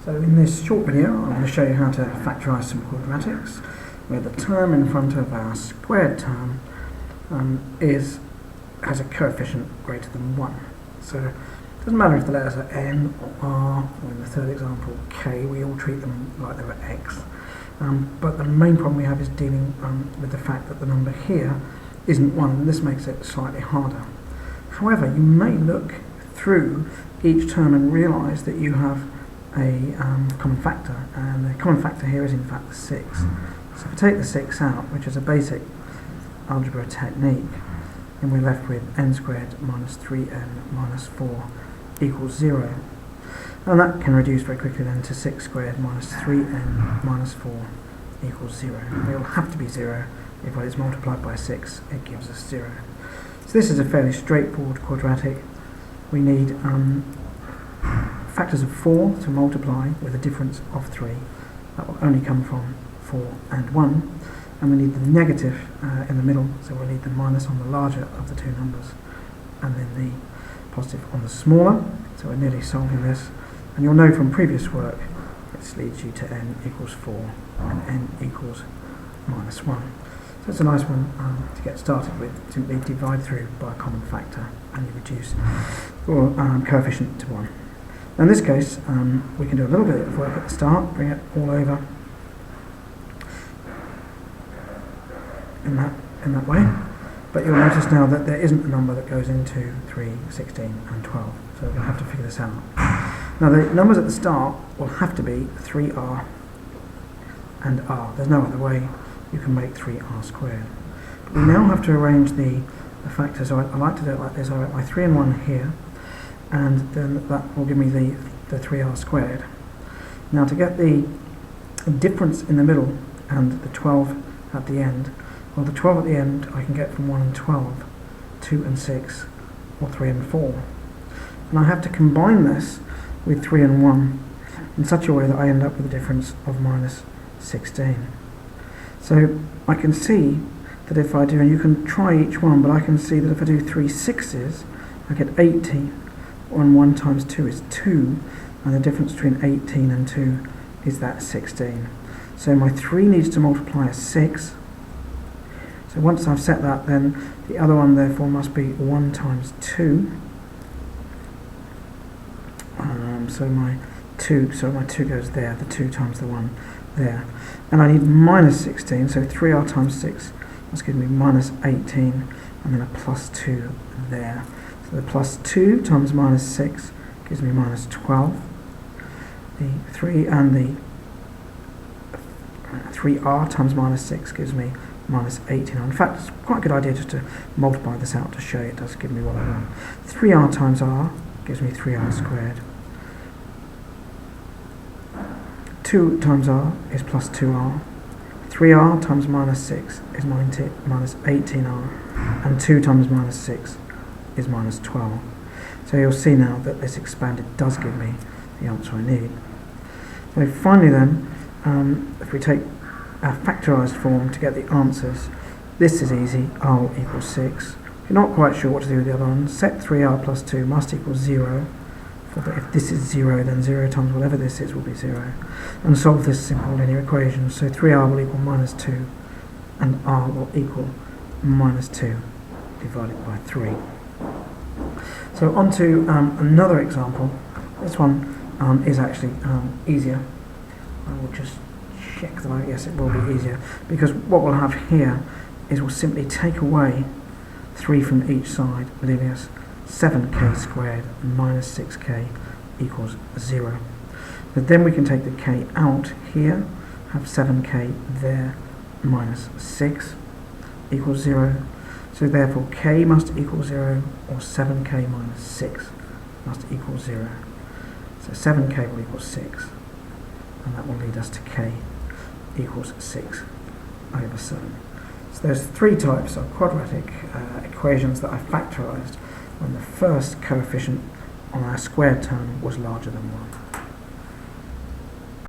So in this short video I'm going to show you how to factorise some quadratics where the term in front of our squared term has a coefficient greater than 1. So it doesn't matter if the letters are n or r, or in the third example k, we all treat them like they were x. But the main problem we have is dealing with the fact that the number here isn't 1, and this makes it slightly harder. However, you may look through each term and realise that you have a common factor, and the common factor here is in fact the 6. So if we take the 6 out, which is a basic algebra technique, then we're left with n squared minus 3n minus 4 equals 0. And that can reduce very quickly then to 6 squared minus 3n minus 4 equals 0. It will have to be 0 if when it's multiplied by 6 it gives us 0. So this is a fairly straightforward quadratic. We need factors of 4 to multiply with a difference of 3. That will only come from 4 and 1. And we need the negative in the middle, so we'll need the minus on the larger of the two numbers, and then the positive on the smaller. So we're nearly solving this. And you'll know from previous work, this leads you to n equals 4 and n equals minus 1. So it's a nice one to get started with. Simply divide through by a common factor and you reduce your coefficient to 1. In this case, we can do a little bit of work at the start, bring it all over in that way. But you'll notice now that there isn't a number that goes into 3, 16 and 12. So we're going to have to figure this out. Now the numbers at the start will have to be 3r and r. There's no other way you can make 3r squared. But we now have to arrange the factors. So I like to do it like this. I write my 3 and 1 here, and then that will give me the 3r squared. Now to get the difference in the middle and the 12 at the end, well, the 12 at the end I can get from 1 and 12, 2 and 6, or 3 and 4. And I have to combine this with 3 and 1 in such a way that I end up with a difference of minus 16. So I can see that if I do, and you can try each one, but I can see that if I do 3 sixes, I get 80, and 1 times 2 is 2, and the difference between 18 and 2 is that 16. So my 3 needs to multiply as 6. So once I've set that, then the other one therefore must be 1 times 2. So my 2 goes there, the 2 times the 1 there. And I need minus 16, so 3r times 6 must give me minus 18, and then a plus 2 there. So the plus 2 times minus 6 gives me minus 12. The 3 and the 3r times minus 6 gives me minus 18. In fact, it's quite a good idea just to multiply this out to show you it does give me what I want. 3r times r gives me 3r squared. 2 times r is plus 2r. 3r times minus 6 is minus 18r. And 2 times minus 6 is minus 12. So you'll see now that this expanded does give me the answer I need. So finally then, if we take our factorised form to get the answers, this is easy. R will equal 6. If you're not quite sure what to do with the other one, set 3r plus 2 must equal 0. If this is 0, then 0 times whatever this is will be 0. And solve this simple linear equation. So 3r will equal minus 2, and r will equal minus 2 divided by 3. So on to another example. This one is actually easier. I will just check that yes, it will be easier, because what we'll have here is we'll simply take away 3 from each side, leaving us 7k squared minus 6k equals 0. But then we can take the k out here, have 7k there minus 6 equals 0. So therefore k must equal 0, or 7k minus 6 must equal 0. So 7k will equal 6, and that will lead us to k equals 6 over 7. So there's 3 types of quadratic equations that I factorised when the first coefficient on our squared term was larger than 1.